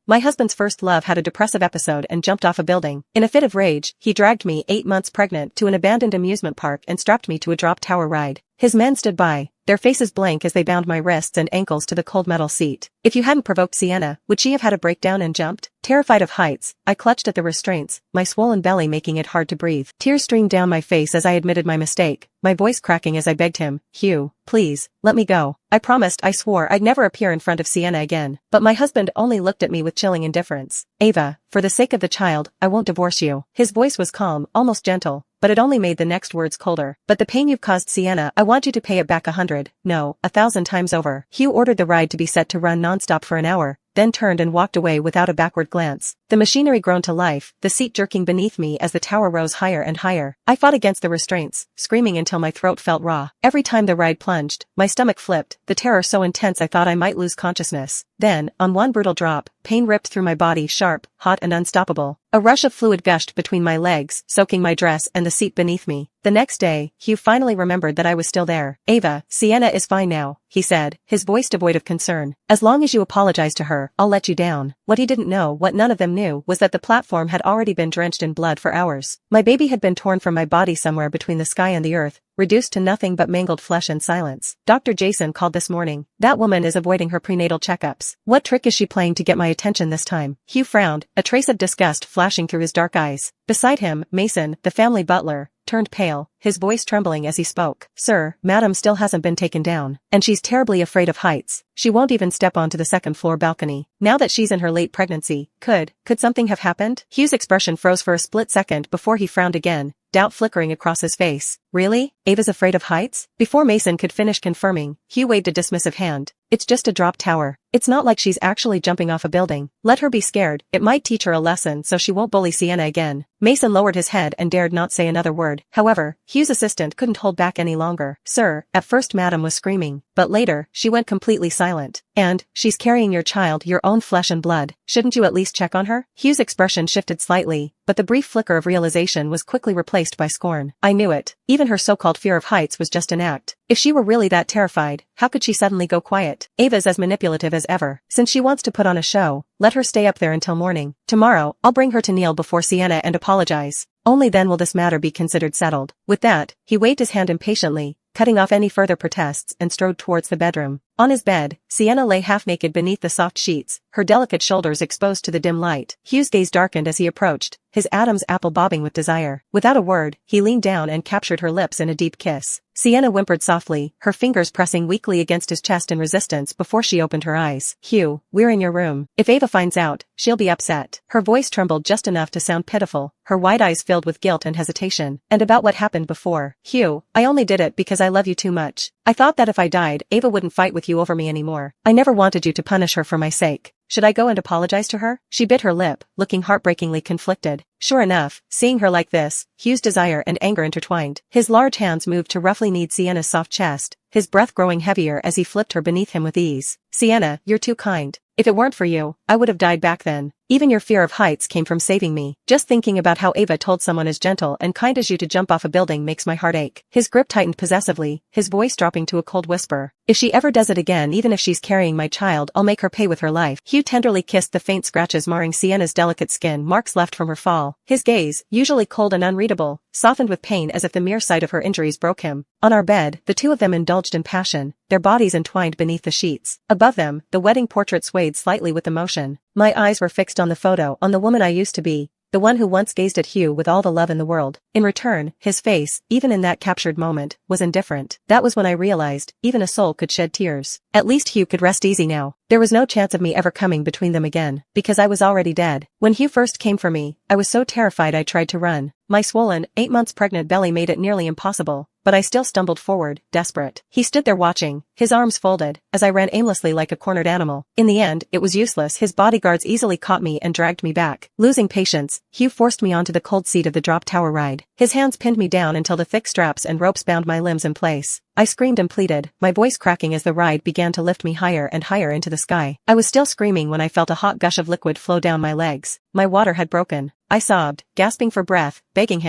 My husband's first love had a depressive episode and jumped off a building. In a fit of rage, he dragged me, 8 months pregnant, to an abandoned amusement park and strapped me to a drop tower ride. His men stood by, their faces blank as they bound my wrists and ankles to the cold metal seat. If you hadn't provoked Sienna, would she have had a breakdown and jumped? Terrified of heights, I clutched at the restraints, my swollen belly making it hard to breathe. Tears streamed down my face as I admitted my mistake, my voice cracking as I begged him, "Hugh, please, let me go." I promised, I swore I'd never appear in front of Sienna again. But my husband only looked at me with chilling indifference. "Ava, for the sake of the child, I won't divorce you." His voice was calm, almost gentle, but it only made the next words colder. "But the pain you've caused Sienna, I want you to pay it back 100, no, 1,000 times over." Hugh ordered the ride to be set to run non-stop for an hour, then turned and walked away without a backward glance. The machinery groaned to life, the seat jerking beneath me as the tower rose higher and higher. I fought against the restraints, screaming until my throat felt raw. Every time the ride plunged, my stomach flipped, the terror so intense I thought I might lose consciousness. Then, on one brutal drop, pain ripped through my body, sharp, hot and unstoppable. A rush of fluid gushed between my legs, soaking my dress and the seat beneath me. The next day, Hugh finally remembered that I was still there. "Ava, Sienna is fine now," he said, his voice devoid of concern. "As long as you apologize to her, I'll let you down." What he didn't know, what none of them knew, was that the platform had already been drenched in blood for hours. My baby had been torn from my body somewhere between the sky and the earth, reduced to nothing but mangled flesh and silence. Dr. Jason called this morning. "That woman is avoiding her prenatal checkups. What trick is she playing to get my attention this time?" Hugh frowned, a trace of disgust flashing through his dark eyes. Beside him, Mason, the family butler, turned pale, his voice trembling as he spoke. "Sir, Madam still hasn't been taken down. And she's terribly afraid of heights. She won't even step onto the second-floor balcony. Now that she's in her late pregnancy, could something have happened?" Hugh's expression froze for a split second before he frowned again, doubt flickering across his face. "Really? Ava's afraid of heights?" Before Mason could finish confirming, Hugh waved a dismissive hand. "It's just a drop tower. It's not like she's actually jumping off a building. Let her be scared, it might teach her a lesson so she won't bully Sienna again." Mason lowered his head and dared not say another word. However, Hugh's assistant couldn't hold back any longer. "Sir, at first Madam was screaming, but later, she went completely silent. And, she's carrying your child, your own flesh and blood. Shouldn't you at least check on her?" Hugh's expression shifted slightly, but the brief flicker of realization was quickly replaced by scorn. "I knew it. Even her so-called fear of heights was just an act. If she were really that terrified, how could she suddenly go quiet? Ava's as manipulative as ever. Since she wants to put on a show, let her stay up there until morning. Tomorrow, I'll bring her to kneel before Sienna and apologize. Only then will this matter be considered settled." With that, he waved his hand impatiently, cutting off any further protests, and strode towards the bedroom. On his bed, Sienna lay half-naked beneath the soft sheets, her delicate shoulders exposed to the dim light. Hugh's gaze darkened as he approached, his Adam's apple bobbing with desire. Without a word, he leaned down and captured her lips in a deep kiss. Sienna whimpered softly, her fingers pressing weakly against his chest in resistance before she opened her eyes. "Hugh, we're in your room. If Ava finds out, she'll be upset." Her voice trembled just enough to sound pitiful, her wide eyes filled with guilt and hesitation. "And about what happened before. Hugh, I only did it because I love you too much. I thought that if I died, Ava wouldn't fight with you over me anymore. I never wanted you to punish her for my sake. Should I go and apologize to her?" She bit her lip, looking heartbreakingly conflicted. Sure enough, seeing her like this, Hugh's desire and anger intertwined. His large hands moved to roughly knead Sienna's soft chest, his breath growing heavier as he flipped her beneath him with ease. "Sienna, you're too kind. If it weren't for you, I would have died back then. Even your fear of heights came from saving me. Just thinking about how Ava told someone as gentle and kind as you to jump off a building makes my heart ache." His grip tightened possessively, his voice dropping to a cold whisper. "If she ever does it again, even if she's carrying my child, I'll make her pay with her life." Hugh tenderly kissed the faint scratches marring Sienna's delicate skin, marks left from her fall. His gaze, usually cold and unreadable, softened with pain as if the mere sight of her injuries broke him. On our bed, the two of them indulged in passion, their bodies entwined beneath the sheets. Above them, the wedding portrait swayed slightly with emotion. My eyes were fixed on the photo, on the woman I used to be, the one who once gazed at Hugh with all the love in the world. In return, his face, even in that captured moment, was indifferent. That was when I realized, even a soul could shed tears. At least Hugh could rest easy now. There was no chance of me ever coming between them again, because I was already dead. When Hugh first came for me, I was so terrified I tried to run. My swollen, 8 months pregnant belly made it nearly impossible, but I still stumbled forward, desperate. He stood there watching, his arms folded, as I ran aimlessly like a cornered animal. In the end, it was useless. His bodyguards easily caught me and dragged me back. Losing patience, Hugh forced me onto the cold seat of the drop tower ride. His hands pinned me down until the thick straps and ropes bound my limbs in place. I screamed and pleaded, my voice cracking as the ride began to lift me higher and higher into the sky. I was still screaming when I felt a hot gush of liquid flow down my legs. My water had broken. I sobbed, gasping for breath, begging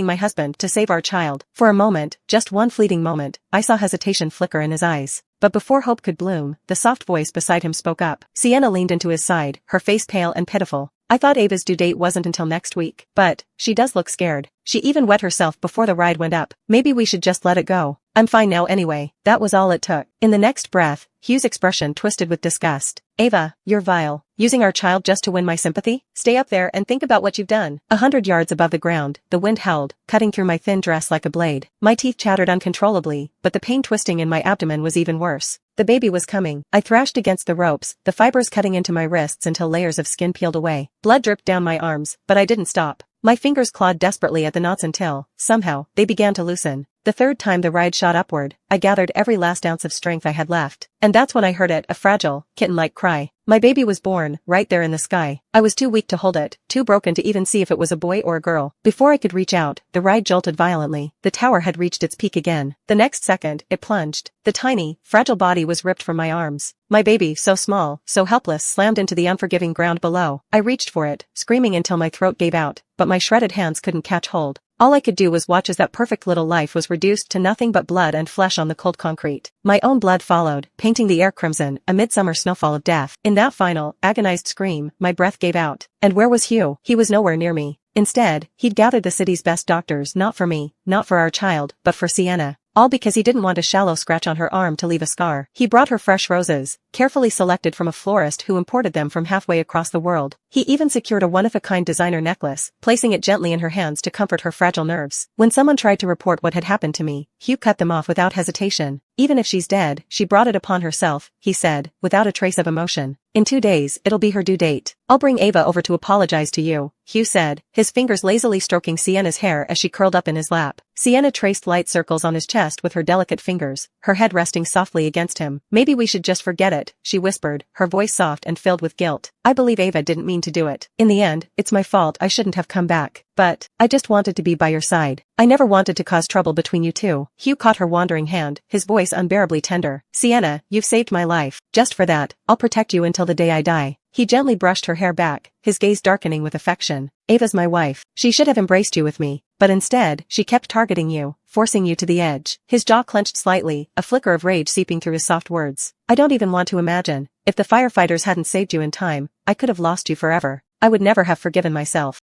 my husband, to save our child. For a moment, just one fleeting moment, I saw hesitation flicker in his eyes. But before hope could bloom, the soft voice beside him spoke up. Sienna leaned into his side, her face pale and pitiful. I thought Ava's due date wasn't until next week. But, she does look scared. She even wet herself before the ride went up. Maybe we should just let it go. I'm fine now anyway. That was all it took. In the next breath, Hugh's expression twisted with disgust. Ava, you're vile. Using our child just to win my sympathy? Stay up there and think about what you've done. 100 yards above the ground, the wind howled, cutting through my thin dress like a blade. My teeth chattered uncontrollably, but the pain twisting in my abdomen was even worse. The baby was coming. I thrashed against the ropes, the fibers cutting into my wrists until layers of skin peeled away. Blood dripped down my arms, but I didn't stop. My fingers clawed desperately at the knots until, somehow, they began to loosen. The third time the ride shot upward, I gathered every last ounce of strength I had left. And that's when I heard it, a fragile, kitten-like cry. My baby was born, right there in the sky. I was too weak to hold it, too broken to even see if it was a boy or a girl. Before I could reach out, the ride jolted violently. The tower had reached its peak again. The next second, it plunged. The tiny, fragile body was ripped from my arms. My baby, so small, so helpless, slammed into the unforgiving ground below. I reached for it, screaming until my throat gave out, but my shredded hands couldn't catch hold. All I could do was watch as that perfect little life was reduced to nothing but blood and flesh on the cold concrete. My own blood followed, painting the air crimson, a midsummer snowfall of death. In that final, agonized scream, my breath gave out. And where was Hugh? He was nowhere near me. Instead, he'd gathered the city's best doctors, not for me, not for our child, but for Sienna. All because he didn't want a shallow scratch on her arm to leave a scar. He brought her fresh roses, carefully selected from a florist who imported them from halfway across the world. He even secured a one-of-a-kind designer necklace, placing it gently in her hands to comfort her fragile nerves. When someone tried to report what had happened to me, Hugh cut them off without hesitation. Even if she's dead, she brought it upon herself, he said, without a trace of emotion. In 2 days, it'll be her due date. I'll bring Ava over to apologize to you, Hugh said, his fingers lazily stroking Sienna's hair as she curled up in his lap. Sienna traced light circles on his chest with her delicate fingers, her head resting softly against him. Maybe we should just forget it, she whispered, her voice soft and filled with guilt. I believe Ava didn't mean to do it. In the end, it's my fault. I shouldn't have come back. But, I just wanted to be by your side. I never wanted to cause trouble between you two. Hugh caught her wandering hand, his voice unbearably tender. Sienna, you've saved my life. Just for that, I'll protect you until the day I die. He gently brushed her hair back, his gaze darkening with affection. Ava's my wife. She should have embraced you with me. But instead, she kept targeting you, forcing you to the edge. His jaw clenched slightly, a flicker of rage seeping through his soft words. I don't even want to imagine. If the firefighters hadn't saved you in time, I could have lost you forever. I would never have forgiven myself.